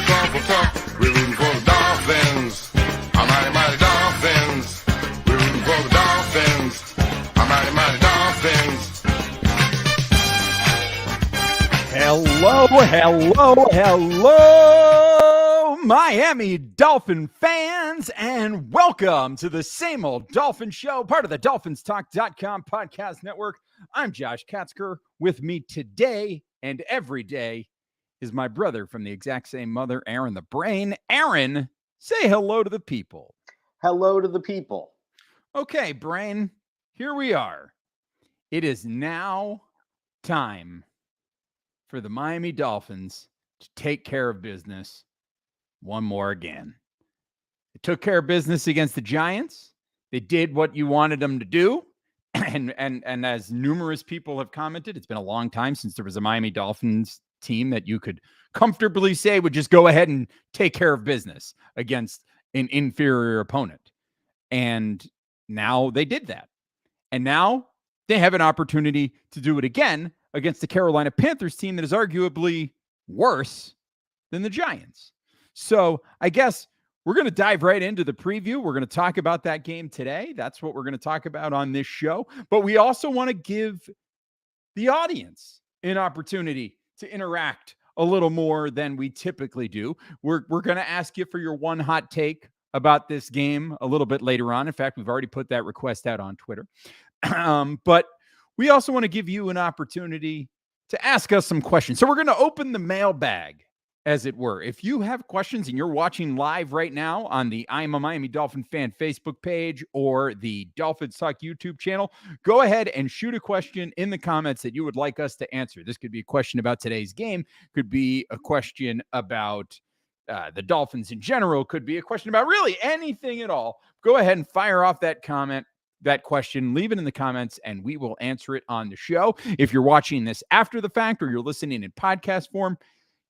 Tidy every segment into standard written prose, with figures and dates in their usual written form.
gets awful tough. We're rooting for the Dolphins. Our mighty, mighty Dolphins. We're rooting for the Dolphins. Our mighty, mighty Dolphins. Hello, Miami Dolphin fans, and welcome to the Same Old Dolphin Show, part of the DolphinsTalk.com podcast network. I'm Josh Katzker. With me today and every day is my brother from the exact same mother, Aaron the Brain. Aaron, say hello to the people. Hello to the people. Okay, Brain, here we are. It is now time for the Miami Dolphins to take care of business one more again. They took care of business against the Giants. They did what you wanted them to do. And as numerous people have commented, it's been a long time since there was a Miami Dolphins team that you could comfortably say would just go ahead and take care of business against an inferior opponent. And now they did that. And now they have an opportunity to do it again against the Carolina Panthers team that is arguably worse than the Giants. So I guess we're going to dive right into the preview. We're going to talk about that game today. That's what we're going to talk about on this show. But we also want to give the audience an opportunity to interact a little more than we typically do. We're going to ask you for your one hot take about this game a little bit later on. In fact, we've already put that request out on Twitter. But we also want to give you an opportunity to ask us some questions. So we're going to open the mailbag, as it were. If you have questions and you're watching live right now on the I'm a Miami Dolphin fan Facebook page or the Dolphins Talk YouTube channel, go ahead and shoot a question in the comments that you would like us to answer. This could be a question about today's game, could be a question about the Dolphins in general, could be a question about really anything at all. Go ahead and fire off that comment, that question, leave it in the comments, and we will answer it on the show. If you're watching this after the fact or you're listening in podcast form,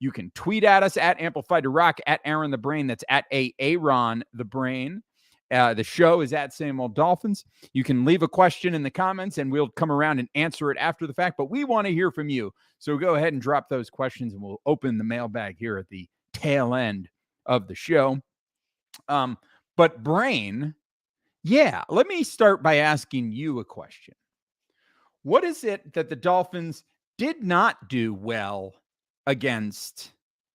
you can tweet at us at Amplified to Rock, at Aaron the Brain. That's at Aaron the Brain. The show is at Same Old Dolphins. You can leave a question in the comments, and we'll come around and answer it after the fact. But we want to hear from you. So go ahead and drop those questions, and we'll open the mailbag here at the tail end of the show. But Brain, yeah, let me start by asking you a question. What is it that the Dolphins did not do well against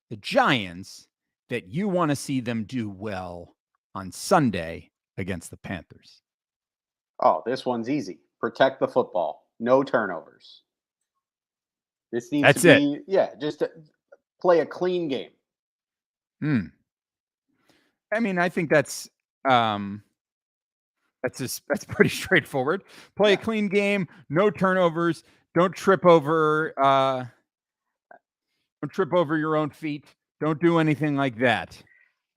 the Giants that you want to see them do well on Sunday against the Panthers? Oh, this one's easy. Protect the football. No turnovers. This needs to be, just to play a clean game. I mean, I think that's pretty straightforward. Play a clean game, no turnovers, don't trip over your own feet. Don't do anything like that.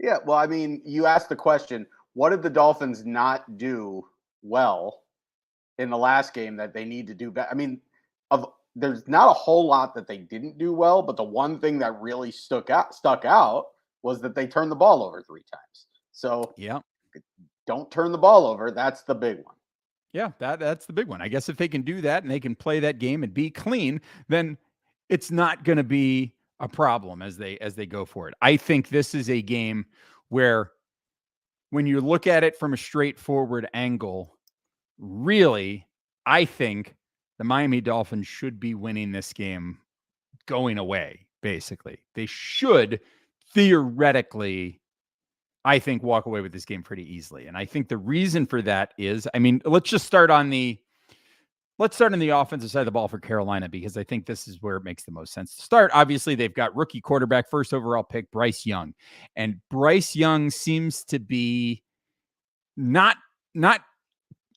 Yeah, well, I mean, you asked the question, what did the Dolphins not do well in the last game that they need to do better? I mean, there's not a whole lot that they didn't do well, but the one thing that really stuck out was that they turned the ball over 3 times. So yeah, don't turn the ball over. That's the big one. Yeah, that's the big one. I guess if they can do that and they can play that game and be clean, then it's not going to be a problem as they go for it. I think this is a game where when you look at it from a straightforward angle, really, I think the Miami Dolphins should be winning this game going away, basically. They should theoretically, I think, walk away with this game pretty easily. And I think the reason for that is, I mean, let's start on the offensive side of the ball for Carolina, because I think this is where it makes the most sense to start. Obviously, they've got rookie quarterback, first overall pick, Bryce Young. And Bryce Young seems to be not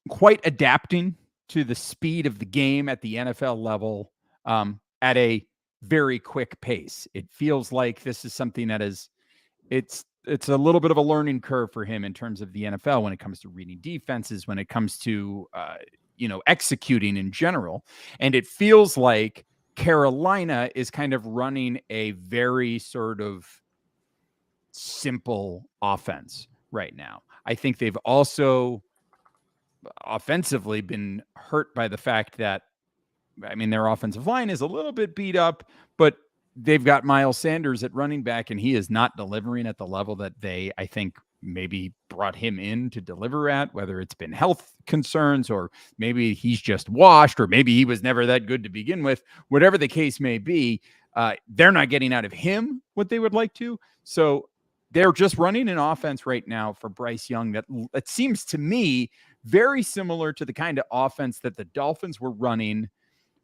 quite adapting to the speed of the game at the NFL level at a very quick pace. It feels like this is something that it's a little bit of a learning curve for him in terms of the NFL when it comes to reading defenses, when it comes to executing in general. And it feels like Carolina is kind of running a very sort of simple offense right now. I think they've also offensively been hurt by the fact that, I mean, their offensive line is a little bit beat up, but they've got Miles Sanders at running back, and he is not delivering at the level that they, I think, maybe brought him in to deliver at, whether it's been health concerns or maybe he's just washed or maybe he was never that good to begin with. Whatever the case may be, they're not getting out of him what they would like to. So they're just running an offense right now for Bryce Young that seems to me very similar to the kind of offense that the Dolphins were running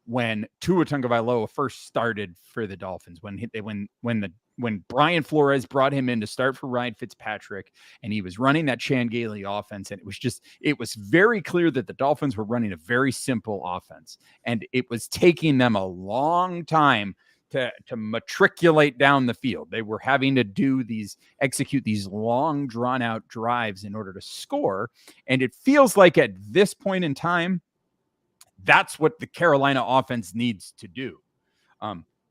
when Tua Tagovailoa first started for the Dolphins, when Brian Flores brought him in to start for Ryan Fitzpatrick, and he was running that Chan Gailey offense, and it was very clear that the Dolphins were running a very simple offense, and it was taking them a long time to matriculate down the field. They were having to execute these long, drawn out drives in order to score. And it feels like at this point in time, that's what the Carolina offense needs to do.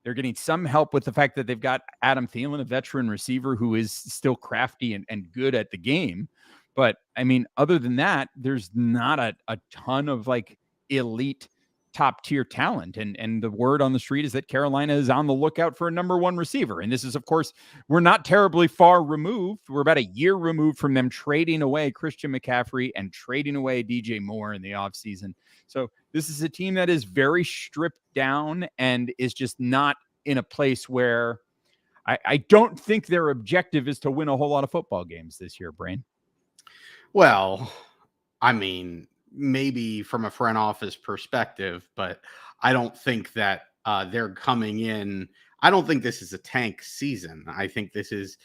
They're getting some help with the fact that they've got Adam Thielen, a veteran receiver who is still crafty and good at the game. But I mean, other than that, there's not a ton of like elite top tier talent. And the word on the street is that Carolina is on the lookout for a number one receiver. And this is, of course, we're not terribly far removed. We're about a year removed from them trading away Christian McCaffrey and trading away DJ Moore in the offseason. So this is a team that is very stripped down and is just not in a place where I don't think their objective is to win a whole lot of football games this year, Brain. Well, I mean, maybe from a front office perspective, but I don't think that they're coming in. I don't think this is a tank season. I think this is,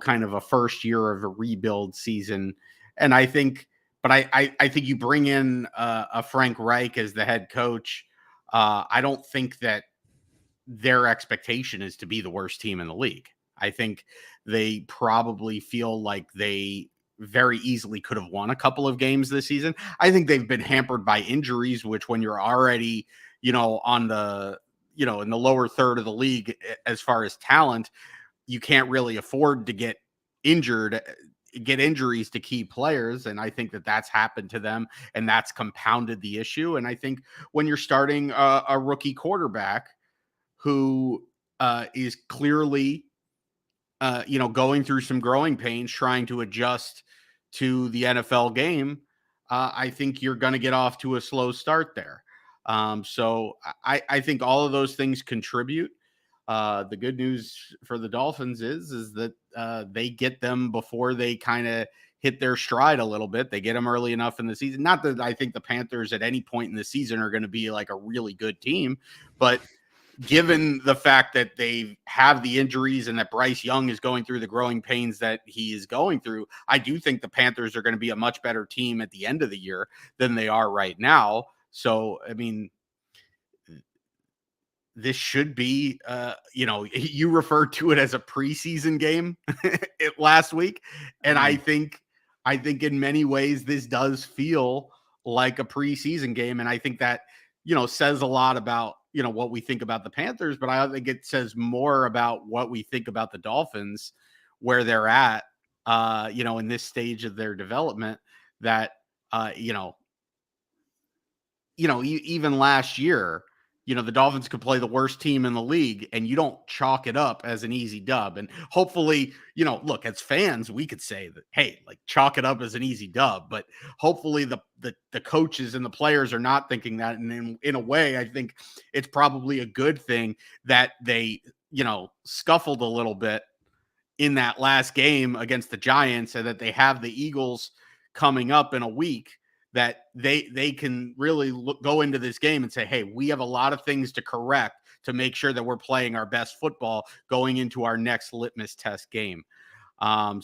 kind of a first year of a rebuild season. And I think, I think you bring in a Frank Reich as the head coach. I don't think that their expectation is to be the worst team in the league. I think they probably feel like they very easily could have won a couple of games this season. I think they've been hampered by injuries, which when you're already, on the, in the lower third of the league, as far as talent, you can't really afford to get injuries to key players. And I think that that's happened to them and that's compounded the issue. And I think when you're starting a rookie quarterback who is clearly, going through some growing pains, trying to adjust to the NFL game, I think you're going to get off to a slow start there. So I think all of those things contribute. The good news for the Dolphins is that they get them before they kind of hit their stride a little bit. They get them early enough in the season. Not that I think the Panthers at any point in the season are going to be like a really good team, but given the fact that they have the injuries and that Bryce Young is going through the growing pains that he is going through, I do think the Panthers are going to be a much better team at the end of the year than they are right now. So, I mean, this should be, you referred to it as a preseason game last week. And I think in many ways, this does feel like a preseason game. And I think that, says a lot about, what we think about the Panthers, but I think it says more about what we think about the Dolphins, where they're at, in this stage of their development that, even last year, the Dolphins could play the worst team in the league and you don't chalk it up as an easy dub. And hopefully, look, as fans, we could say that, hey, like chalk it up as an easy dub, but hopefully the coaches and the players are not thinking that. And in a way, I think it's probably a good thing that they, scuffled a little bit in that last game against the Giants and that they have the Eagles coming up in a week, that they can really go into this game and say, hey, we have a lot of things to correct to make sure that we're playing our best football going into our next litmus test game. I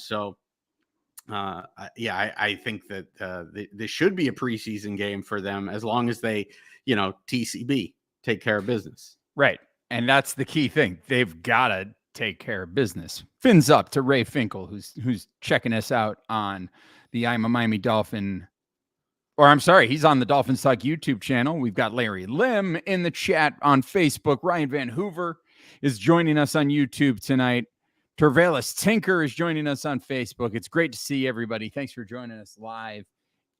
think that this should be a preseason game for them as long as they, TCB, take care of business. Right. And that's the key thing. They've got to take care of business. Fins up to Ray Finkel, who's checking us out on the I'm a Miami Dolphin, he's on the Dolphins Talk YouTube channel. We've got Larry Lim in the chat on Facebook. Ryan Van Hoover is joining us on YouTube tonight. Tervelis Tinker is joining us on Facebook. It's great to see everybody. Thanks for joining us live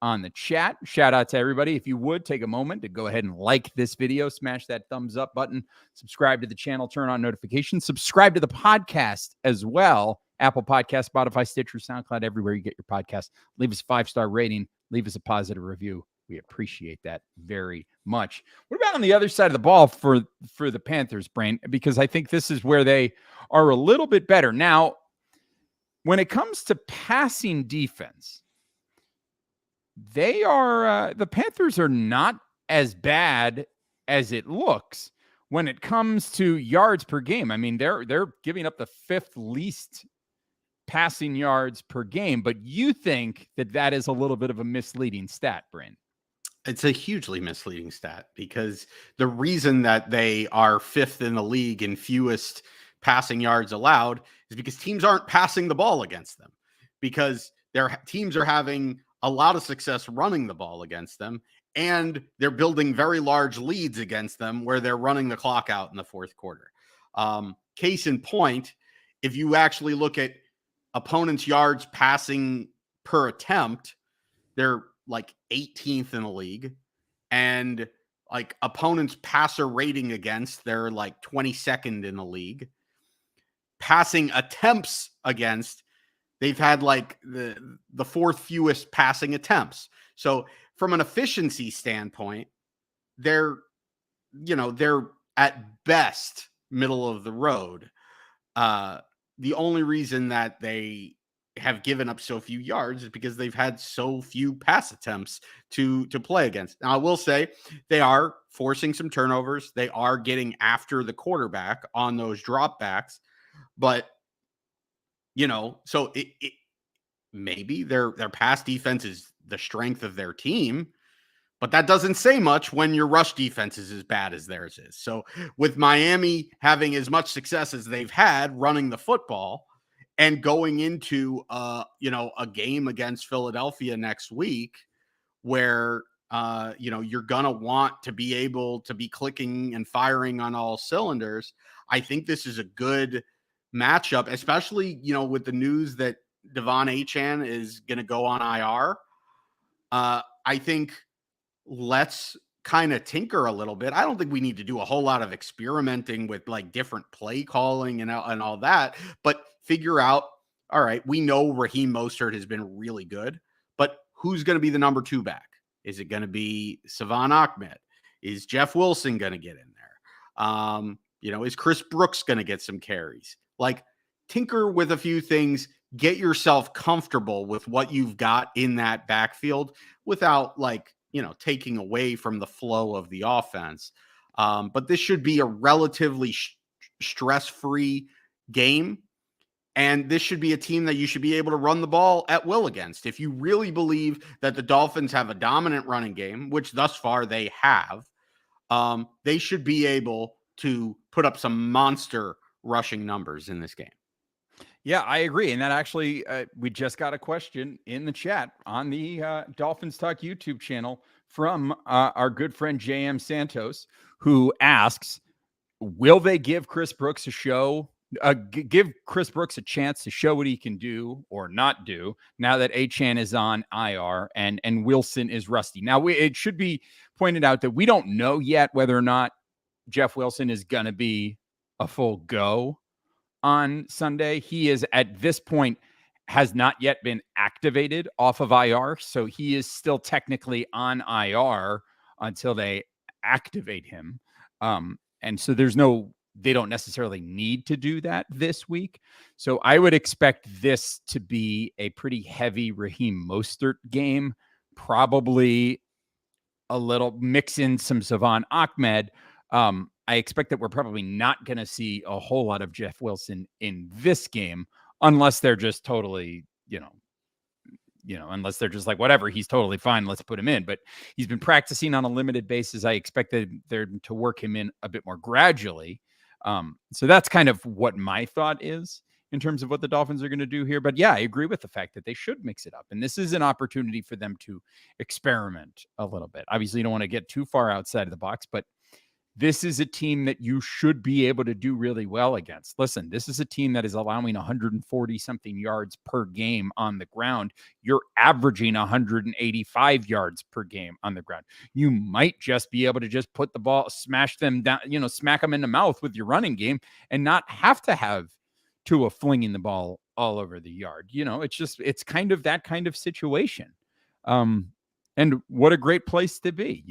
on the chat. Shout out to everybody. If you would take a moment to go ahead and like this video, smash that thumbs up button, subscribe to the channel, turn on notifications, subscribe to the podcast as well. Apple Podcast, Spotify, Stitcher, SoundCloud, everywhere you get your podcast. Leave us a 5-star rating. Leave us a positive review. We appreciate that very much. What about on the other side of the ball for the Panthers, Brain? Because I think this is where they are a little bit better. Now, when it comes to passing defense, the Panthers are not as bad as it looks when it comes to yards per game. I mean, they're giving up the 5th least passing yards per game, but you think that is a little bit of a misleading stat, Bryn? It's a hugely misleading stat because the reason that they are 5th in the league in fewest passing yards allowed is because teams aren't passing the ball against them, because their teams are having a lot of success running the ball against them, and they're building very large leads against them where they're running the clock out in the 4th quarter. Case in point, if you actually look at opponents' yards passing per attempt, they're like 18th in the league, and like opponents' passer rating against, they're like 22nd in the league. Passing attempts against, they've had like the 4th fewest passing attempts. So from an efficiency standpoint, they're at best middle of the road. The only reason that they have given up so few yards is because they've had so few pass attempts to play against. Now, I will say they are forcing some turnovers. They are getting after the quarterback on those dropbacks, but so it maybe their pass defense is the strength of their team, but that doesn't say much when your rush defense is as bad as theirs is. So with Miami having as much success as they've had running the football and going into a game against Philadelphia next week where you're gonna want to be able to be clicking and firing on all cylinders, I think this is a good matchup, especially with the news that Devon Achane is going to go on IR. I think let's kind of tinker a little bit. I don't think we need to do a whole lot of experimenting with like different play calling and all that, but figure out, all right, we know Raheem Mostert has been really good, but who's going to be the number 2 back? Is it going to be Savon Ahmed? Is Jeff Wilson going to get in there? Is Chris Brooks going to get some carries? Like, tinker with a few things, get yourself comfortable with what you've got in that backfield without taking away from the flow of the offense. But this should be a relatively stress-free game. And this should be a team that you should be able to run the ball at will against. If you really believe that the Dolphins have a dominant running game, which thus far they have, they should be able to put up some monster rushing numbers in this game. Yeah, I agree. And that actually, we just got a question in the chat on the Dolphins Talk YouTube channel from our good friend JM Santos, who asks, will they give Chris Brooks give Chris Brooks a chance to show what he can do or not do now that Achane is on IR and Wilson is rusty? Now, it should be pointed out that we don't know yet whether or not Jeff Wilson is going to be a full go on Sunday. He is at this point has not yet been activated off of IR. So he is still technically on IR until they activate him. And so they don't necessarily need to do that this week. So I would expect this to be a pretty heavy Raheem Mostert game, probably a little mix in some Savon Ahmed. I expect that we're probably not going to see a whole lot of Jeff Wilson in this game unless they're just totally, unless they're just like, whatever, he's totally fine, let's put him in. But he's been practicing on a limited basis. I expect them to work him in a bit more gradually. So that's kind of what my thought is in terms of what the Dolphins are going to do here. But yeah, I agree with the fact that they should mix it up. And this is an opportunity for them to experiment a little bit. Obviously, you don't want to get too far outside of the box, but this is a team that you should be able to do really well against. Listen, this is a team that is allowing 140 something yards per game on the ground. You're averaging 185 yards per game on the ground. You might just be able to just put the ball, smash them down, smack them in the mouth with your running game and not have to have Tua flinging the ball all over the yard. It's kind of that kind of situation. And what a great place to be,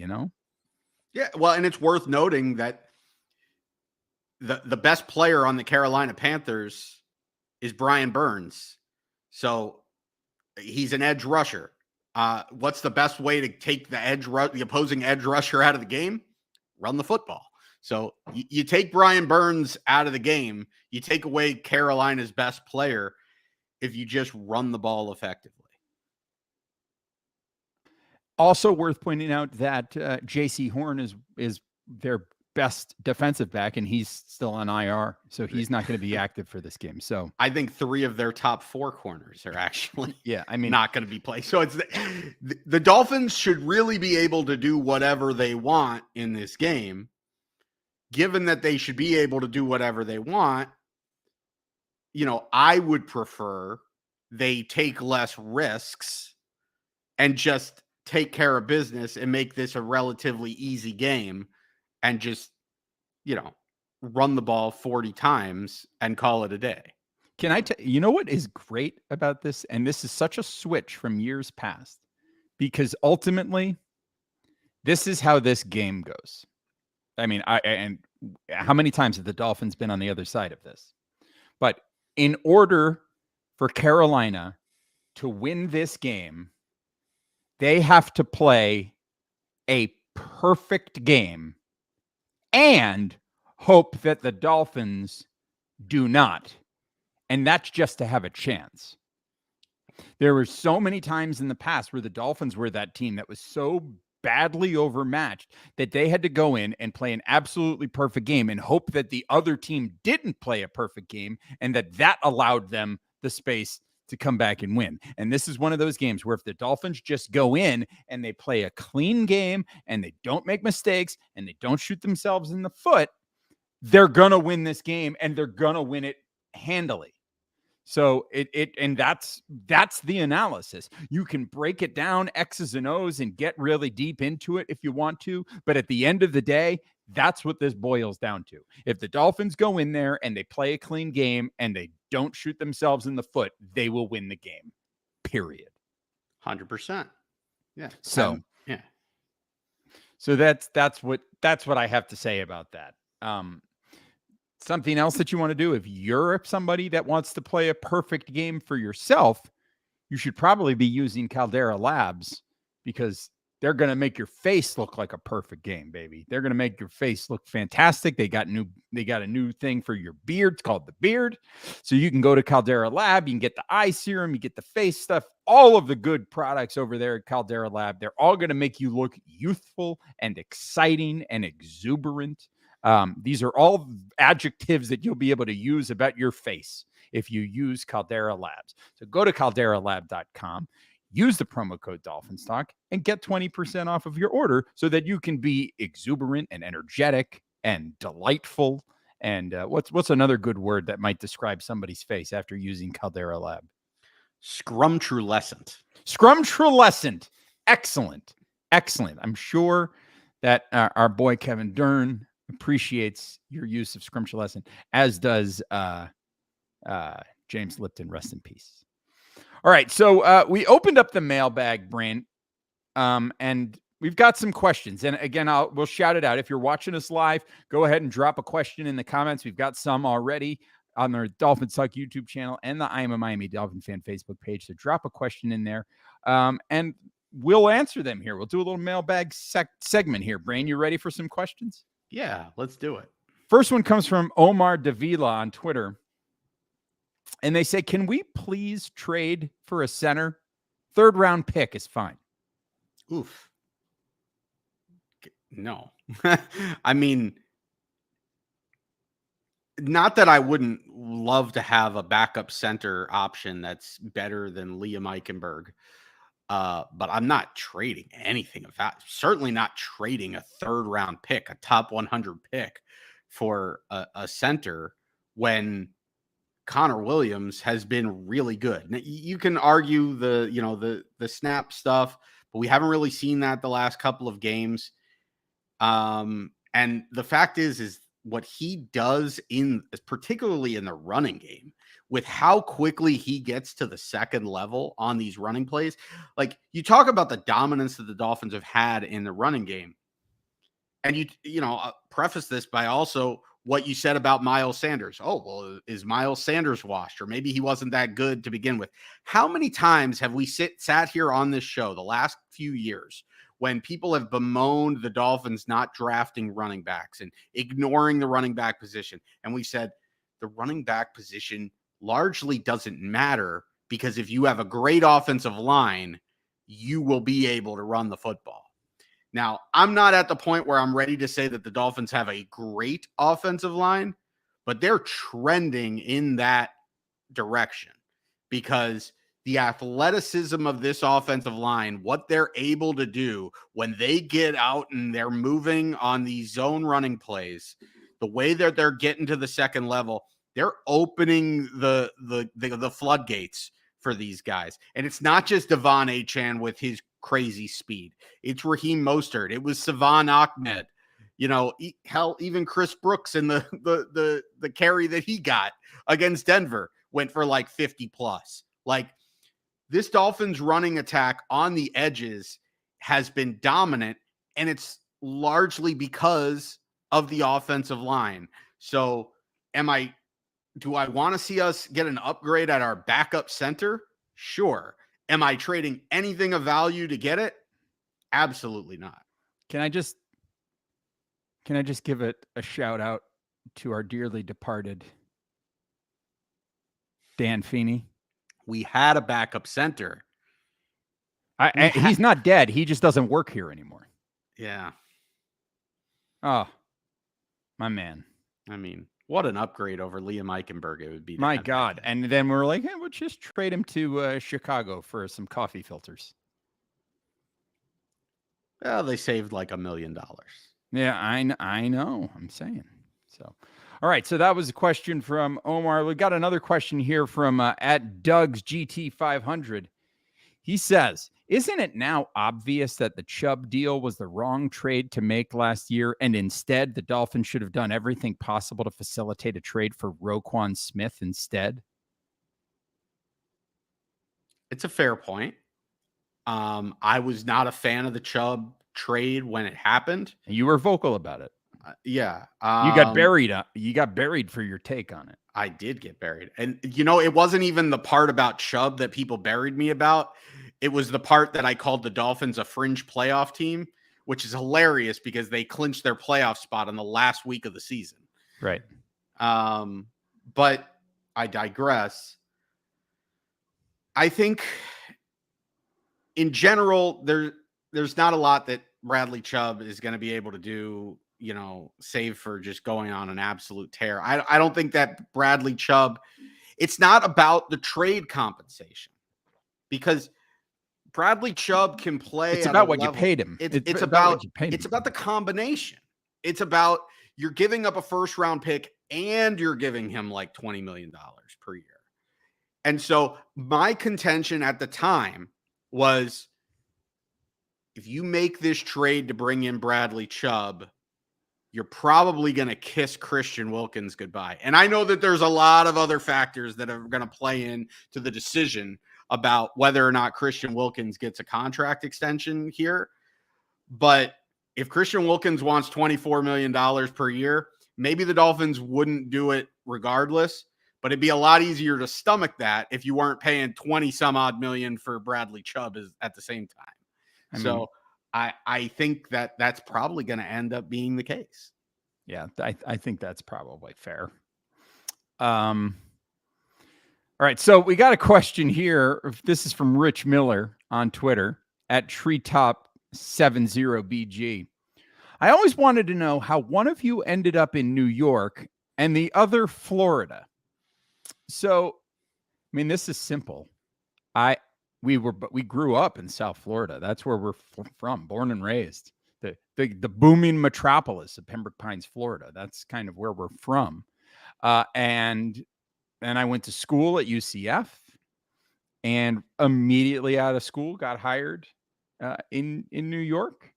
Yeah, well, and it's worth noting that the best player on the Carolina Panthers is Brian Burns. So he's an edge rusher. What's the best way to take the opposing edge rusher out of the game? Run the football. So you take Brian Burns out of the game, you take away Carolina's best player if you just run the ball effectively. Also worth pointing out that J.C. Horn is their best defensive back, and he's still on IR, so he's not going to be active for this game. So I think 3 of their top 4 corners are actually not going to be played. So it's the Dolphins should really be able to do whatever they want in this game. Given that they should be able to do whatever they want, I would prefer they take less risks and just take care of business and make this a relatively easy game and just, run the ball 40 times and call it a day. Can I tell you know what is great about this? And this is such a switch from years past, because ultimately this is how this game goes. I mean, and how many times have the Dolphins been on the other side of this? But in order for Carolina to win this game, they have to play a perfect game and hope that the Dolphins do not. And that's just to have a chance. There were so many times in the past where the Dolphins were that team that was so badly overmatched that they had to go in and play an absolutely perfect game and hope that the other team didn't play a perfect game, and that allowed them the space to come back and win. And this is one of those games where if the Dolphins just go in and they play a clean game and they don't make mistakes and they don't shoot themselves in the foot, they're going to win this game, and they're going to win it handily. So that's the analysis. You can break it down X's and O's and get really deep into it if you want to, but at the end of the day, that's what this boils down to. If the Dolphins go in there and they play a clean game and they don't shoot themselves in the foot, they will win the game. Period. 100%. Yeah. So yeah. So that's what I have to say about that. Something else that you want to do, if you're somebody that wants to play a perfect game for yourself, you should probably be using Caldera Labs, because they're going to make your face look like a perfect game, baby. They're going to make your face look fantastic. They got a new thing for your beard. It's called the Beard. So you can go to Caldera Lab. You can get the eye serum. You get the face stuff. All of the good products over there at Caldera Lab. They're all going to make you look youthful and exciting and exuberant. These are all adjectives that you'll be able to use about your face if you use Caldera Labs. So go to calderalab.com. Use the promo code DolphinsTalk and get 20% off of your order so that you can be exuberant and energetic and delightful. And what's another good word that might describe somebody's face after using Caldera Lab? Scrumtrulescent. Scrumtrulescent. Excellent. Excellent. I'm sure that our boy Kevin Dern appreciates your use of Scrumtrulescent, as does James Lipton. Rest in peace. All right, so we opened up the mailbag, Brent, and we've got some questions. And again, we'll shout it out. If you're watching us live, go ahead and drop a question in the comments. We've got some already on the Dolphins Talk YouTube channel and the I Am a Miami Dolphin Fan Facebook page. So drop a question in there, and we'll answer them here. We'll do a little mailbag segment here. Brain, you ready for some questions? Yeah, let's do it. First one comes from Omar Davila on Twitter. And they say, can we please trade for a center? 3rd round pick is fine. Oof. No. I mean, not that I wouldn't love to have a backup center option that's better than Liam Eichenberg. But I'm not trading anything of that. Certainly not trading a 3rd-round pick, a top 100 pick for a center when Connor Williams has been really good. Now, you can argue the snap stuff, but we haven't really seen that the last couple of games. And the fact is what he does particularly in the running game, with how quickly he gets to the second level on these running plays. Like, you talk about the dominance that the Dolphins have had in the running game. And preface this by also what you said about Miles Sanders. Oh, well, is Miles Sanders washed? Or maybe he wasn't that good to begin with. How many times have we sat here on this show the last few years when people have bemoaned the Dolphins not drafting running backs and ignoring the running back position? And we said the running back position largely doesn't matter, because if you have a great offensive line, you will be able to run the football. Now, I'm not at the point where I'm ready to say that the Dolphins have a great offensive line, but they're trending in that direction, because the athleticism of this offensive line, what they're able to do when they get out and they're moving on these zone running plays, the way that they're getting to the second level, they're opening the floodgates for these guys. And it's not just Devon Achane with his crazy speed. It's Raheem Mostert. It was Savon Ahmed. Hell, even Chris Brooks in the carry that he got against Denver went for like 50 plus. Like, this Dolphins running attack on the edges has been dominant, and it's largely because of the offensive line. So do I want to see us get an upgrade at our backup center? Sure. Am I trading anything of value to get it? Absolutely not. Can I just give it a shout out to our dearly departed Dan Feeney? We had a backup center. He's not dead. He just doesn't work here anymore. Yeah. Oh, my man. I mean, what an upgrade over Liam Eichenberg it would be. My God. And then we're like, hey, we'll just trade him to Chicago for some coffee filters. Well, they saved like $1 million. Yeah, I know. I'm saying. So, all right. So that was a question from Omar. We got another question here from at Doug's GT500. He says, isn't it now obvious that the Chubb deal was the wrong trade to make last year, and instead the Dolphins should have done everything possible to facilitate a trade for Roquan Smith instead? It's a fair point. I was not a fan of the Chubb trade when it happened. You were vocal about it. Yeah. You got buried. You got buried for your take on it. I did get buried. And, it wasn't even the part about Chubb that people buried me about. It was the part that I called the Dolphins a fringe playoff team, which is hilarious because they clinched their playoff spot in the last week of the season. Right. But I digress. I think in general, there's not a lot that Bradley Chubb is going to be able to do, save for just going on an absolute tear. I don't think that Bradley Chubb, it's not about the trade compensation, because Bradley Chubb can play. It's about what you paid him. It's about the combination. It's about you're giving up a first round pick and you're giving him like $20 million per year. And so my contention at the time was, if you make this trade to bring in Bradley Chubb, you're probably going to kiss Christian Wilkins goodbye. And I know that there's a lot of other factors that are going to play in to the decision about whether or not Christian Wilkins gets a contract extension here. But if Christian Wilkins wants $24 million per year, maybe the Dolphins wouldn't do it regardless, but it'd be a lot easier to stomach that if you weren't paying 20 some odd million for Bradley Chubb at the same time. I think that's probably going to end up being the case. Yeah, I think that's probably fair. All right, so we got a question here. This is from Rich Miller on Twitter at Treetop70BG. I always wanted to know how one of you ended up in New York and the other Florida. So, I mean, this is simple. we grew up in South Florida. That's where we're from, born and raised. The booming metropolis of Pembroke Pines, Florida. That's kind of where we're from. And I went to school at UCF, and immediately out of school got hired in New York.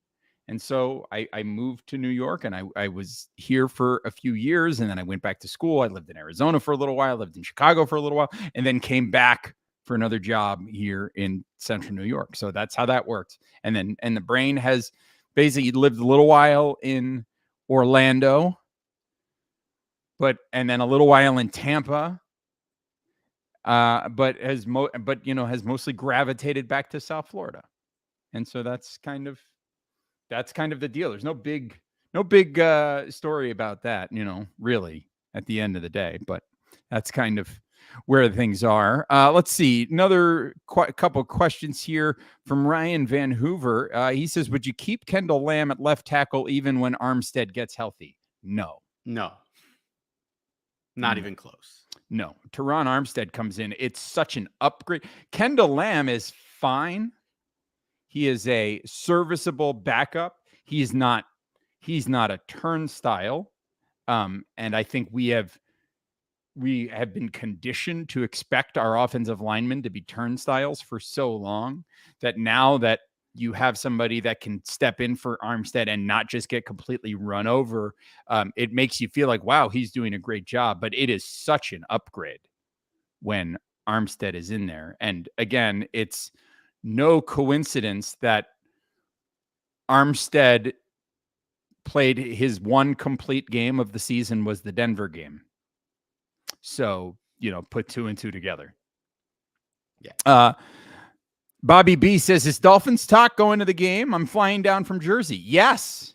And so I moved to New York, and I was here for a few years, and then I went back to school. I lived in Arizona for a little while, lived in Chicago for a little while, and then came back for another job here in Central New York. So that's how that worked. And the brain has basically lived a little while in Orlando, and then a little while in Tampa, but has mostly gravitated back to South Florida. And so that's kind of the deal. There's no big story about that, really, at the end of the day, but that's kind of where things are. Let's see. Another couple of questions here from Ryan Van Hoover. He says, would you keep Kendall Lamb at left tackle even when Armstead gets healthy? No. Not even close. No. Teron Armstead comes in. It's such an upgrade. Kendall Lamb is fine. He is a serviceable backup. He's not a turnstile. And I think we have been conditioned to expect our offensive linemen to be turnstiles for so long that now that you have somebody that can step in for Armstead and not just get completely run over, it makes you feel like, wow, he's doing a great job. But it is such an upgrade when Armstead is in there. And again, it's no coincidence that Armstead played his one complete game of the season was the Denver game. So, put 2 and 2 together. Yeah. Bobby B says, is Dolphins talk going to the game? I'm flying down from Jersey. Yes.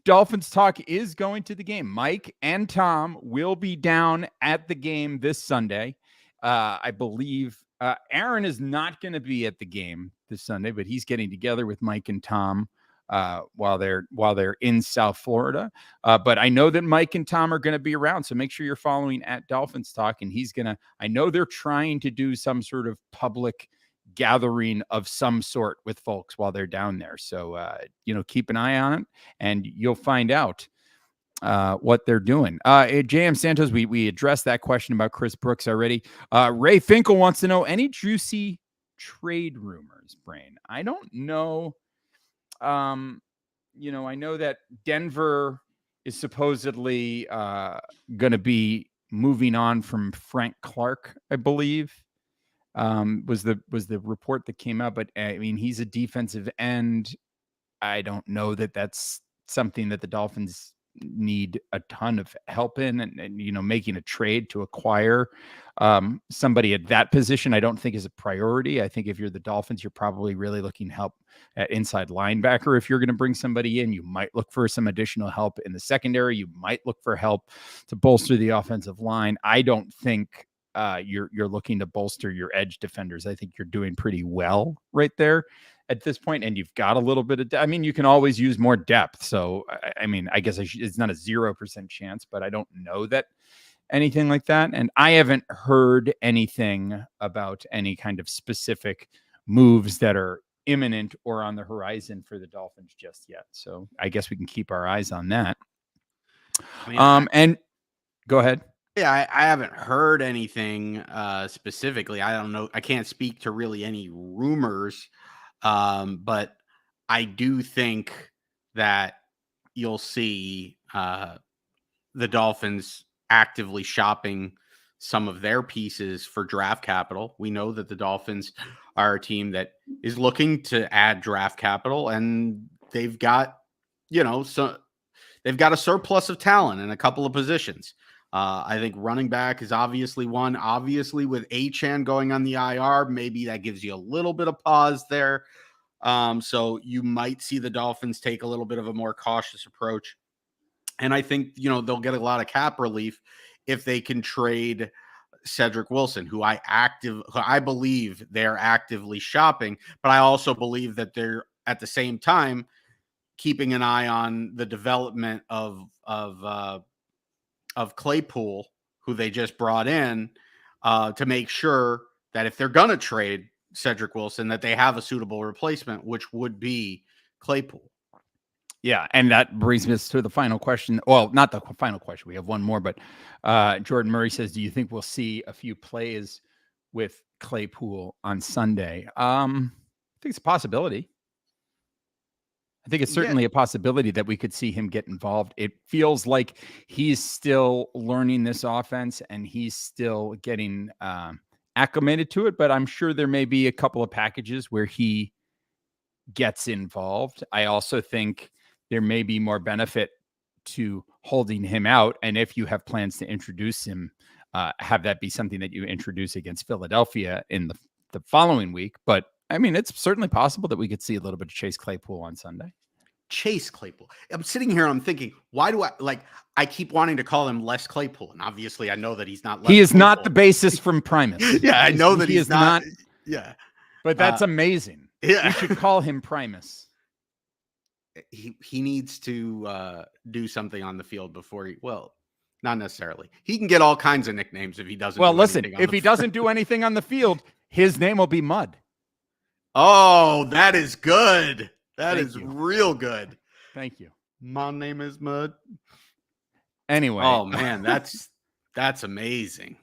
Dolphins talk is going to the game. Mike and Tom will be down at the game this Sunday. I believe Aaron is not going to be at the game this Sunday, but he's getting together with Mike and Tom while they're in South Florida. But I know that Mike and Tom are going to be around, so make sure you're following at Dolphins Talk. And I know they're trying to do some sort of public gathering of some sort with folks while they're down there. So keep an eye on it, and you'll find out what they're doing. JM Santos, we addressed that question about Chris Brooks already. Ray Finkel wants to know any juicy trade rumors, Brain. I don't know. I know that Denver is supposedly going to be moving on from Frank Clark, I believe, was the report that came out. But I mean, he's a defensive end. I don't know that that's something that the Dolphins need a ton of help in, and making a trade to acquire somebody at that position, I don't think is a priority. I think if you're the Dolphins, you're probably really looking help at inside linebacker. If you're going to bring somebody in, you might look for some additional help in the secondary. You might look for help to bolster the offensive line. I don't think you're looking to bolster your edge defenders. I think you're doing pretty well right there at this point, and you've got a little bit of you can always use more depth. So, I mean, I guess it's not a 0% chance, but I don't know that anything like that. And I haven't heard anything about any kind of specific moves that are imminent or on the horizon for the Dolphins just yet. So I guess we can keep our eyes on that. And go ahead. Yeah, I haven't heard anything specifically. I don't know. I can't speak to really any rumors. But I do think that you'll see the Dolphins actively shopping some of their pieces for draft capital. We know that the Dolphins are a team that is looking to add draft capital, and they've got, they've got a surplus of talent in a couple of positions. I think running back is obviously one. Obviously, with Achane going on the IR, maybe that gives you a little bit of pause there. So you might see the Dolphins take a little bit of a more cautious approach. And I think, they'll get a lot of cap relief if they can trade Cedric Wilson, who I believe they're actively shopping, but I also believe that they're at the same time keeping an eye on the development of Claypool, who they just brought in, to make sure that if they're going to trade Cedric Wilson, that they have a suitable replacement, which would be Claypool. Yeah, and that brings us to the final question. Well, not the final question. We have one more, but Jordan Murray says, do you think we'll see a few plays with Claypool on Sunday? I think it's a possibility. I think it's certainly a possibility that we could see him get involved. It feels like he's still learning this offense and he's still getting acclimated to it, but I'm sure there may be a couple of packages where he gets involved. I also think there may be more benefit to holding him out. And if you have plans to introduce him, have that be something that you introduce against Philadelphia in the following week. But I mean, it's certainly possible that we could see a little bit of Chase Claypool on Sunday. Chase Claypool. I'm sitting here and I'm thinking, why do I keep wanting to call him Les Claypool? And obviously I know that he's not Les He is Claypool. not the basis from Primus. Yeah, I know that he's not. Yeah. But that's amazing. Yeah. We should call him Primus. He needs to do something on the field before not necessarily. He can get all kinds of nicknames if he doesn't. Well, listen, if he doesn't do anything on the field, his name will be Mud. Oh, that is good. That is real good. Thank you. My name is Mud. Anyway. Oh man, that's amazing.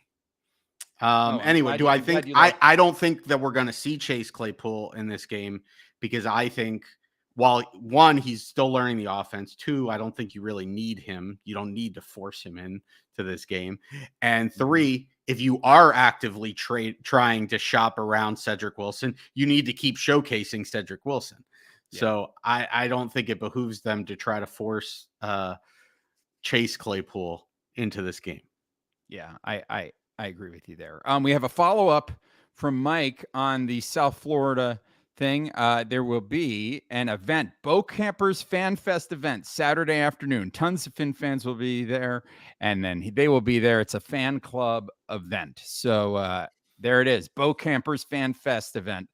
Anyway, do I think I don't think that we're going to see Chase Claypool in this game, because I think, while one, he's still learning the offense. Two, I don't think you really need him. You don't need to force him in to this game. And three, if you are actively trying to shop around Cedric Wilson, you need to keep showcasing Cedric Wilson. Yeah. So I don't think it behooves them to try to force Chase Claypool into this game. Yeah, I agree with you there. We have a follow-up from Mike on the South Florida thing. There will be an event, Bo Campers Fan Fest event, Saturday afternoon. Tons of Fin fans will be there, and then they will be there. It's a fan club event. So there it is, Bo Campers Fan Fest event,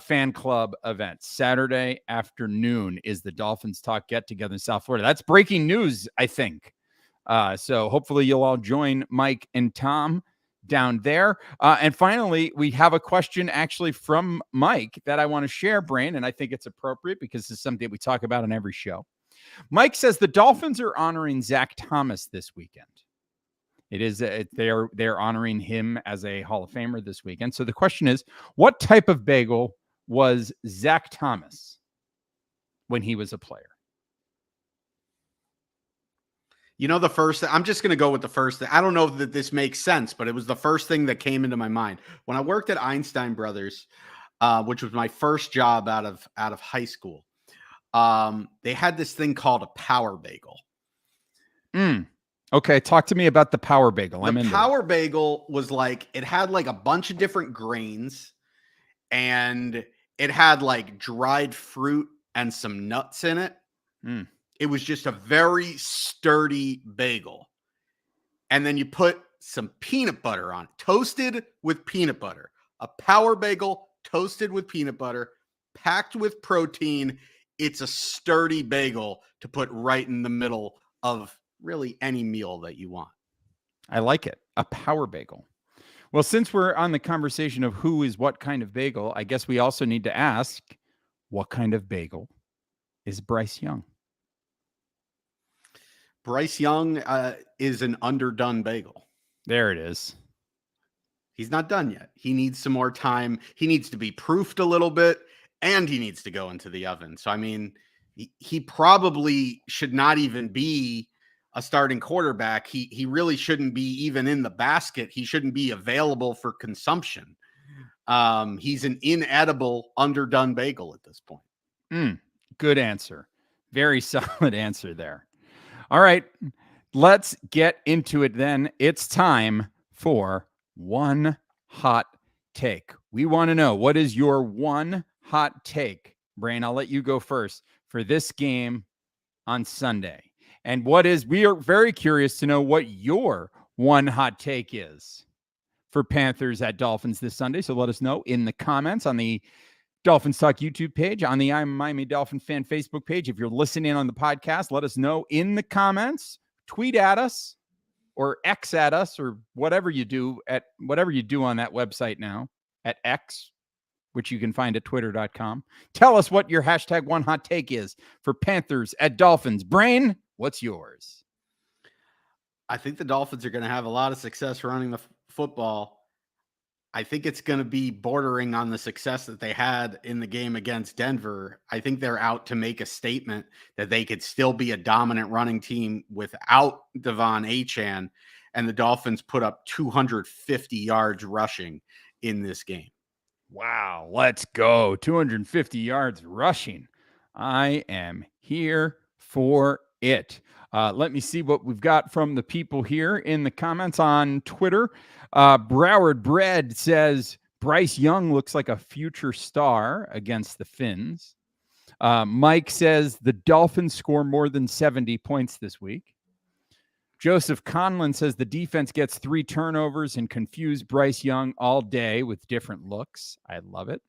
fan club event. Saturday afternoon is the Dolphins Talk get-together in South Florida. That's breaking news, I think. So hopefully you'll all join Mike and Tom down there. And finally, we have a question actually from Mike that I want to share, Brain, and I think it's appropriate because it's something that we talk about on every show. Mike says the Dolphins are honoring Zach Thomas this weekend. It is they're honoring him as a Hall of Famer this weekend. So the question is, what type of bagel was Zach Thomas when he was a player? You know, I'm just going to go with the first thing. I don't know that this makes sense, but it was the first thing that came into my mind. When I worked at Einstein Brothers, which was my first job out of high school, they had this thing called a power bagel. Okay, talk to me about the power bagel. The power bagel was like, it had like a bunch of different grains, and it had like dried fruit and some nuts in it. It was just a very sturdy bagel. And then you put some peanut butter on it, toasted with peanut butter. A power bagel toasted with peanut butter, packed with protein. It's a sturdy bagel to put right in the middle of really any meal that you want. I like it. A power bagel. Well, since we're on the conversation of who is what kind of bagel, I guess we also need to ask, what kind of bagel is Bryce Young? Bryce Young is an underdone bagel. There it is. He's not done yet. He needs some more time. He needs to be proofed a little bit, and he needs to go into the oven. So, I mean, he probably should not even be a starting quarterback. He really shouldn't be even in the basket. He shouldn't be available for consumption. He's an inedible, underdone bagel at this point. Good answer. Very solid answer there. All right, let's get into it then. It's time for one hot take. We want to know, what is your one hot take? Brain, I'll let you go first for this game on Sunday. And we are very curious to know what your one hot take is for Panthers at Dolphins this Sunday. So let us know in the comments on the Dolphins Talk YouTube page, on the I'm Miami Dolphin fan Facebook page. If you're listening on the podcast, let us know in the comments. Tweet at us or X at us, or whatever you do on that website now at X. which you can find at twitter.com. Tell us what your hashtag one hot take is for Panthers at Dolphins. Brain, what's yours? I think the Dolphins are going to have a lot of success running the football. I think it's going to be bordering on the success that they had in the game against Denver. I think they're out to make a statement that they could still be a dominant running team without Devon Achane, and the Dolphins put up 250 yards rushing in this game. Wow, let's go. 250 yards rushing. I am here for it. Let me see what we've got from the people here in the comments on Twitter. Broward Bread says Bryce Young looks like a future star against the Finns. Mike says the Dolphins score more than 70 points this week. Joseph Conlon says the defense gets 3 turnovers and confuse Bryce Young all day with different looks. I love it.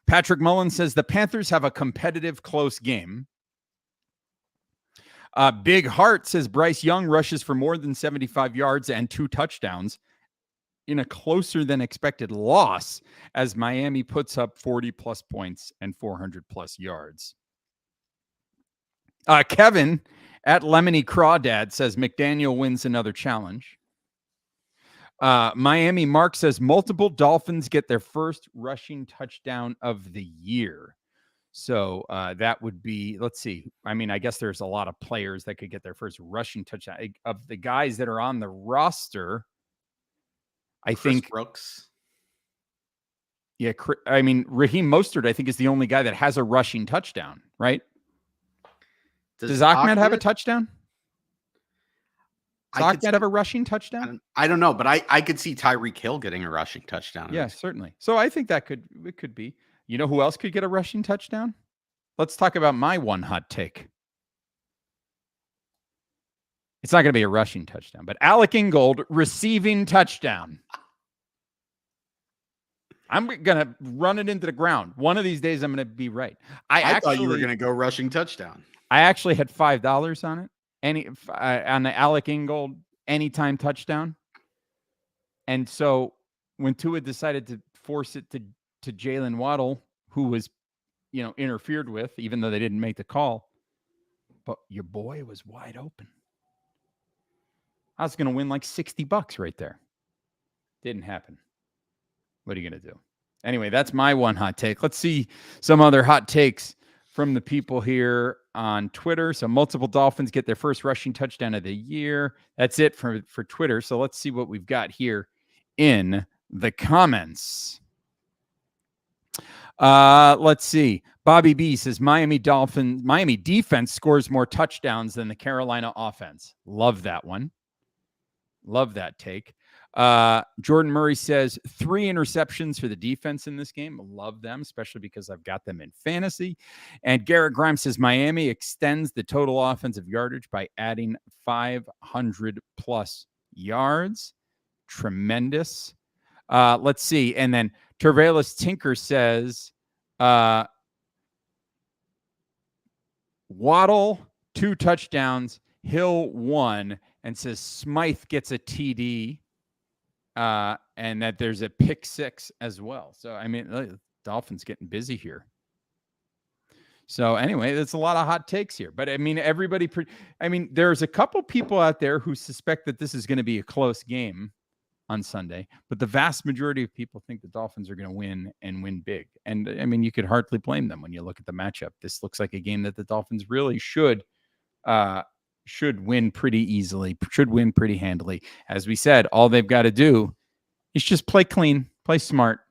Patrick Mullen says the Panthers have a competitive, close game. Big Heart says Bryce Young rushes for more than 75 yards and 2 touchdowns in a closer than expected loss as Miami puts up 40 plus points and 400 plus yards. Kevin at Lemony Crawdad says McDaniel wins another challenge. Miami Mark says multiple Dolphins get their first rushing touchdown of the year. So that would be, let's see. I mean, I guess there's a lot of players that could get their first rushing touchdown. Of the guys that are on the roster, I think Brooks. Yeah, I mean, Raheem Mostert, I think, is the only guy that has a rushing touchdown, right? Does Ahmed have a touchdown? Does Ahmed have a rushing touchdown? I don't know, but I could see Tyreek Hill getting a rushing touchdown. Yeah, certainly. So I think it could be. You know who else could get a rushing touchdown? Let's talk about my one hot take. It's not going to be a rushing touchdown, but Alec Ingold receiving touchdown. I'm going to run it into the ground. One of these days, I'm going to be right. I thought you were going to go rushing touchdown. I actually had $5 on it. On the Alec Ingold anytime touchdown. And so when Tua decided to force it to Jalen Waddle, who was, interfered with, even though they didn't make the call, but your boy was wide open. I was going to win like $60 right there. Didn't happen. What are you going to do? Anyway, that's my one hot take. Let's see some other hot takes from the people here on Twitter. So multiple Dolphins get their first rushing touchdown of the year. That's it for Twitter. So let's see what we've got here in the comments. Let's see. Bobby B says Miami defense scores more touchdowns than the Carolina offense. Love that one. Love that take. Jordan Murray says 3 interceptions for the defense in this game. Love them, especially because I've got them in fantasy. And Garrett Grimes says Miami extends the total offensive yardage by adding 500 plus yards. Tremendous. Let's see. And then Tervelis Tinker says Waddle 2 touchdowns, Hill 1, and says Smythe gets a TD. And that there's a pick 6 as well. So, I mean, Dolphins getting busy here. So, anyway, there's a lot of hot takes here. But, I mean, there's a couple people out there who suspect that this is going to be a close game on Sunday. But the vast majority of people think the Dolphins are going to win and win big. And, I mean, you could hardly blame them when you look at the matchup. This looks like a game that the Dolphins really should win pretty easily, should win pretty handily. As we said, all they've got to do is just play clean, play smart,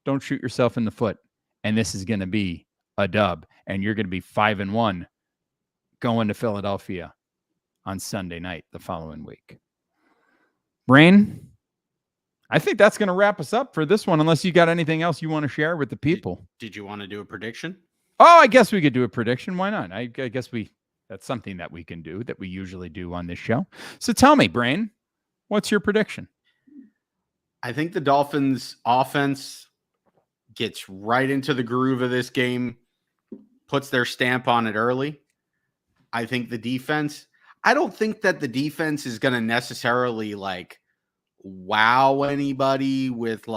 don't shoot yourself in the foot. And this is going to be a dub. And you're going to be 5-1 going to Philadelphia on Sunday night the following week. Brain, I think that's going to wrap us up for this one, unless you got anything else you want to share with the people. Did you want to do a prediction? Oh, I guess we could do a prediction. Why not? I guess that's something that we can do, that we usually do on this show. So tell me, Brain, what's your prediction? I think the Dolphins offense gets right into the groove of this game, puts their stamp on it early. I think the defense, I don't think that the defense is going to necessarily wow anybody with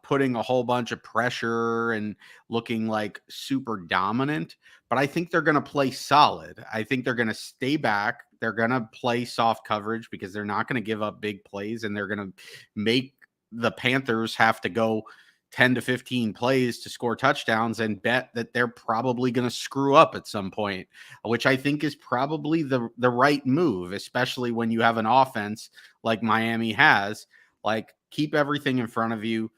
putting a whole bunch of pressure and looking like super dominant, but I think they're going to play solid. I think they're going to stay back. They're going to play soft coverage because they're not going to give up big plays, and they're going to make the Panthers have to go 10 to 15 plays to score touchdowns and bet that they're probably going to screw up at some point, which I think is probably the right move, especially when you have an offense like Miami has. Like, keep everything in front of you.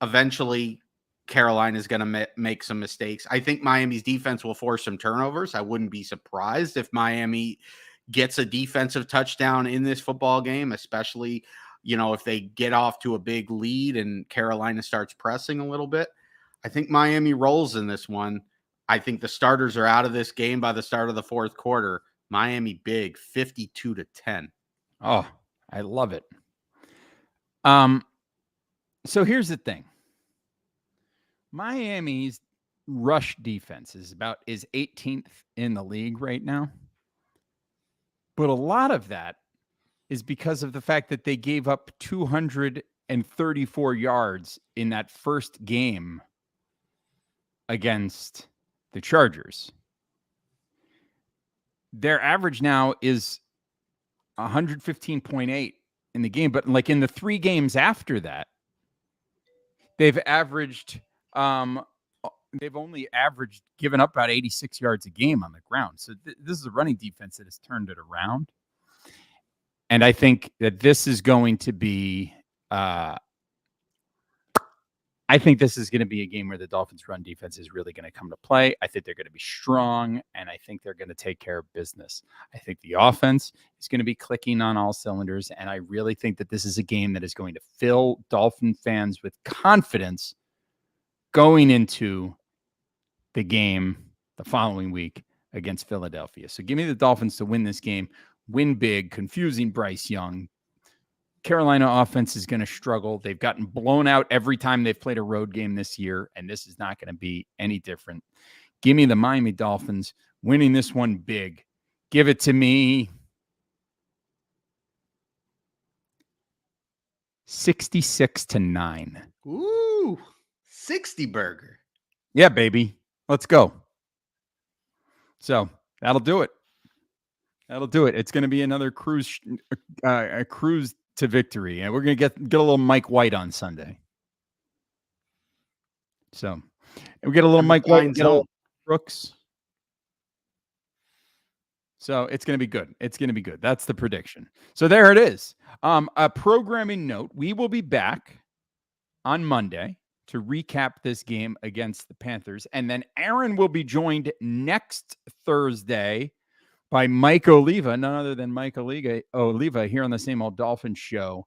Eventually, Carolina is going to make some mistakes. I think Miami's defense will force some turnovers. I wouldn't be surprised if Miami gets a defensive touchdown in this football game, especially if they get off to a big lead and Carolina starts pressing a little bit. I think Miami rolls in this one. I think the starters are out of this game by the start of the fourth quarter. Miami big, 52-10. Oh, I love it. So here's the thing. Miami's rush defense is 18th in the league right now. But a lot of that is because of the fact that they gave up 234 yards in that first game against the Chargers. Their average now is 115.8 in the game, but like in the 3 games after that, they've only given up about 86 yards a game on the ground. So this is a running defense that has turned it around. And I think that this is going to be a game where the Dolphins' run defense is really going to come to play. I think they're going to be strong, and I think they're going to take care of business. I think the offense is going to be clicking on all cylinders, and I really think that this is a game that is going to fill Dolphin fans with confidence going into the game the following week against Philadelphia. So give me the Dolphins to win this game. Win big, confusing Bryce Young. Carolina offense is going to struggle. They've gotten blown out every time they've played a road game this year, and this is not going to be any different. Give me the Miami Dolphins winning this one big. Give it to me 66-9. Ooh, 60 burger. Yeah, baby. Let's go. So that'll do it. It's going to be another cruise to victory, and we're going to get a little Mike White on Sunday. So we get a little Mike White, get a little Brooks. So it's going to be good. That's the prediction. So there it is. A programming note: we will be back on Monday to recap this game against the Panthers, and then Aaron will be joined next Thursday by Mike Oliva, none other than Mike Oliva here on the Same Old Dolphins Show,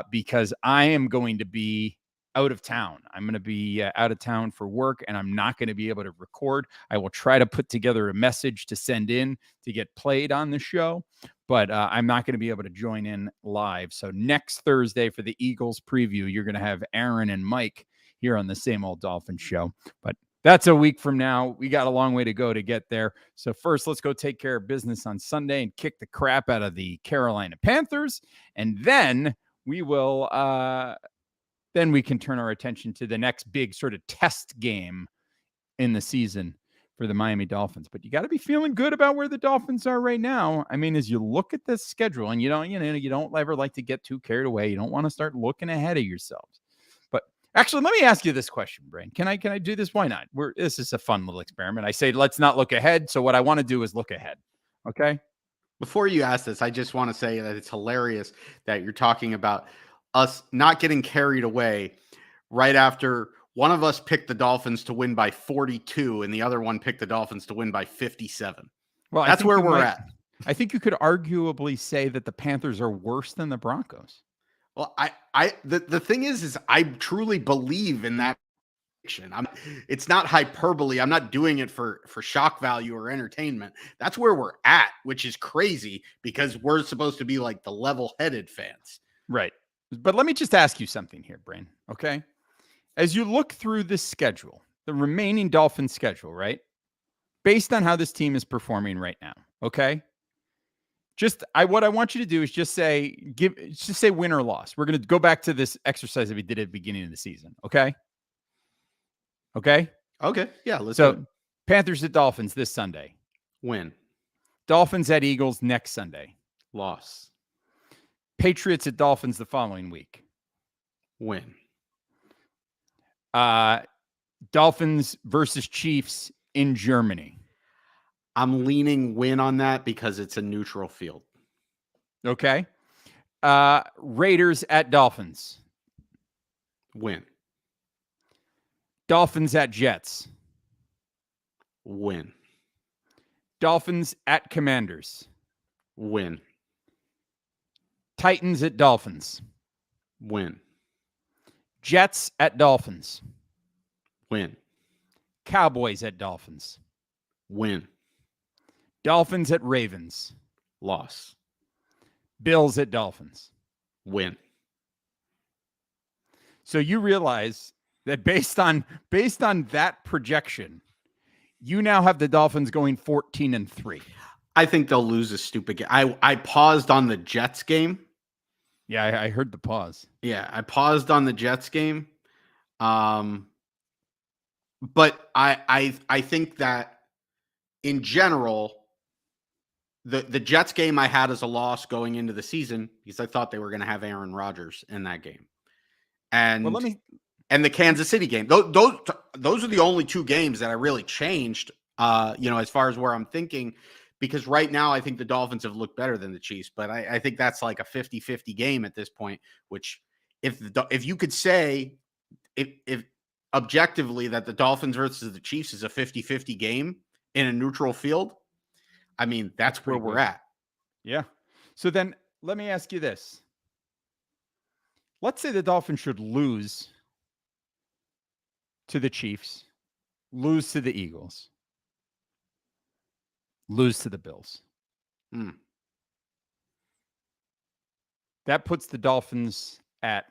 because I am going to be out of town. I'm going to be out of town for work, and I'm not going to be able to record. I will try to put together a message to send in to get played on the show, but I'm not going to be able to join in live. So next Thursday for the Eagles preview, you're going to have Aaron and Mike here on the Same Old Dolphins Show. But that's a week from now. We got a long way to go to get there. So first, let's go take care of business on Sunday and kick the crap out of the Carolina Panthers. And then we will, then we can turn our attention to the next big sort of test game in the season for the Miami Dolphins. But you got to be feeling good about where the Dolphins are right now. I mean, as you look at this schedule, and you don't ever like to get too carried away. You don't want to start looking ahead of yourselves. Actually, let me ask you this question, Brain. Can I do this? Why not? This is a fun little experiment. I say, let's not look ahead. So what I want to do is look ahead. Okay. Before you ask this, I just want to say that it's hilarious that you're talking about us not getting carried away right after one of us picked the Dolphins to win by 42 and the other one picked the Dolphins to win by 57. Well, that's where we're at. I think you could arguably say that the Panthers are worse than the Broncos. Well, the thing is I truly believe in that prediction. It's not hyperbole. I'm not doing it for shock value or entertainment. That's where we're at, which is crazy because we're supposed to be like the level-headed fans. Right. But let me just ask you something here, Brain. Okay. As you look through this schedule, the remaining Dolphins schedule, right? Based on how this team is performing right now. Okay. What I want you to do is just say win or loss. We're going to go back to this exercise that we did at the beginning of the season. Okay. Okay. Yeah. Let's do it. So Panthers at Dolphins this Sunday. Win. Dolphins at Eagles next Sunday. Loss. Patriots at Dolphins the following week. Win. Dolphins versus Chiefs in Germany. I'm leaning win on that because it's a neutral field. Okay. Raiders at Dolphins. Win. Dolphins at Jets. Win. Dolphins at Commanders. Win. Titans at Dolphins. Win. Jets at Dolphins. Win. Cowboys at Dolphins. Win. Dolphins at Ravens. Loss. Bills at Dolphins. Win. So you realize that based on that projection, you now have the Dolphins going 14-3. I think they'll lose a stupid game. I paused on the Jets game. Yeah, I heard the pause. Yeah, I paused on the Jets game. But I think that in general, the Jets game I had as a loss going into the season because I thought they were going to have Aaron Rodgers in that game. And and the Kansas City game. Those are the only two games that I really changed as far as where I'm thinking, because right now I think the Dolphins have looked better than the Chiefs, but I think that's like a 50-50 game at this point, which if you could say if objectively that the Dolphins versus the Chiefs is a 50-50 game in a neutral field, I mean, that's where we're at. Yeah. So then let me ask you this. Let's say the Dolphins should lose to the Chiefs, lose to the Eagles, lose to the Bills. That puts the Dolphins at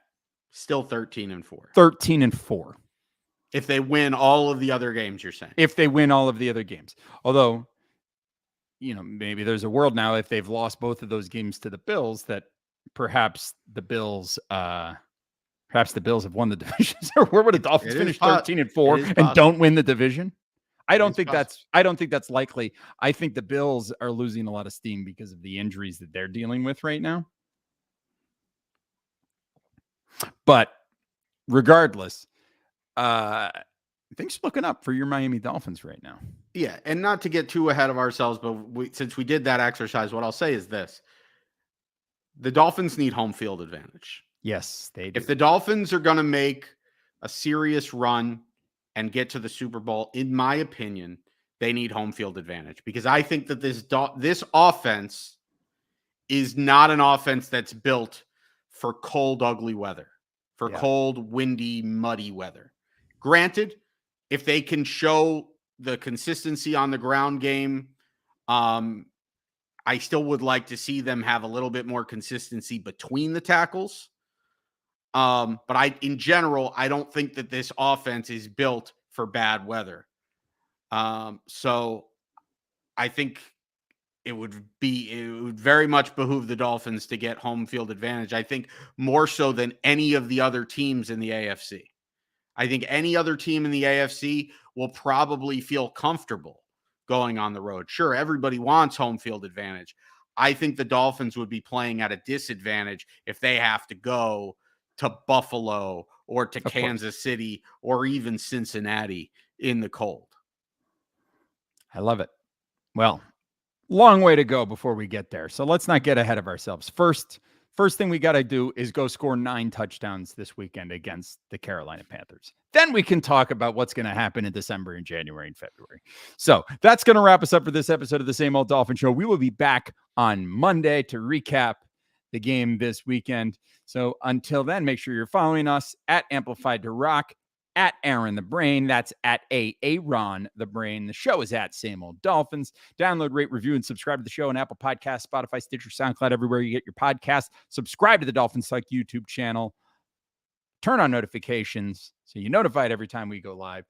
still 13-4. 13-4. If they win all of the other games, you're saying. If they win all of the other games. Although, maybe there's a world now if they've lost both of those games to the Bills that perhaps the Bills have won the division. Or where would the Dolphins finish 13-4 and don't win the division? I don't think that's likely. I think the Bills are losing a lot of steam because of the injuries that they're dealing with right now. But regardless, things are looking up for your Miami Dolphins right now. Yeah, and not to get too ahead of ourselves, but since we did that exercise, what I'll say is this. The Dolphins need home field advantage. Yes, they do. If the Dolphins are going to make a serious run and get to the Super Bowl, in my opinion, they need home field advantage, because I think that this offense is not an offense that's built for cold, ugly weather, for cold, windy, muddy weather. Granted, if they can show the consistency on the ground game, I still would like to see them have a little bit more consistency between the tackles. But in general, I don't think that this offense is built for bad weather. So I think it would very much behoove the Dolphins to get home field advantage. I think more so than any of the other teams in the AFC. I think any other team in the AFC will probably feel comfortable going on the road. Sure, everybody wants home field advantage. I think the Dolphins would be playing at a disadvantage if they have to go to Buffalo or to Kansas City or even Cincinnati in the cold. I love it. Well, long way to go before we get there. So let's not get ahead of ourselves. First thing we got to do is go score 9 touchdowns this weekend against the Carolina Panthers. Then we can talk about what's going to happen in December and January and February. So that's going to wrap us up for this episode of the Same Old Dolphin Show. We will be back on Monday to recap the game this weekend. So until then, make sure you're following us at Amplified to Rock, at Aaron the Brain. That's at Aaron the Brain. The show is at Same Old Dolphins. Download, rate, review, and subscribe to the show on Apple Podcasts, Spotify, Stitcher, SoundCloud, everywhere you get your podcasts. Subscribe to the Dolphins Like YouTube channel. Turn on notifications so you're notified every time we go live.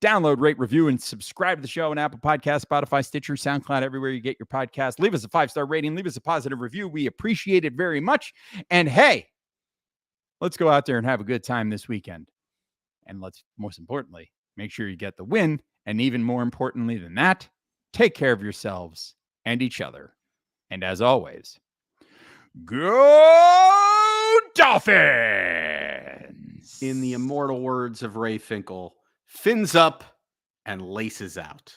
Download, rate, review, and subscribe to the show on Apple Podcasts, Spotify, Stitcher, SoundCloud, everywhere you get your podcast. Leave us a 5-star rating. Leave us a positive review. We appreciate it very much. And hey, let's go out there and have a good time this weekend. And let's, most importantly, make sure you get the win. And even more importantly than that, take care of yourselves and each other. And as always, go Dolphins! In the immortal words of Ray Finkel, fins up and laces out.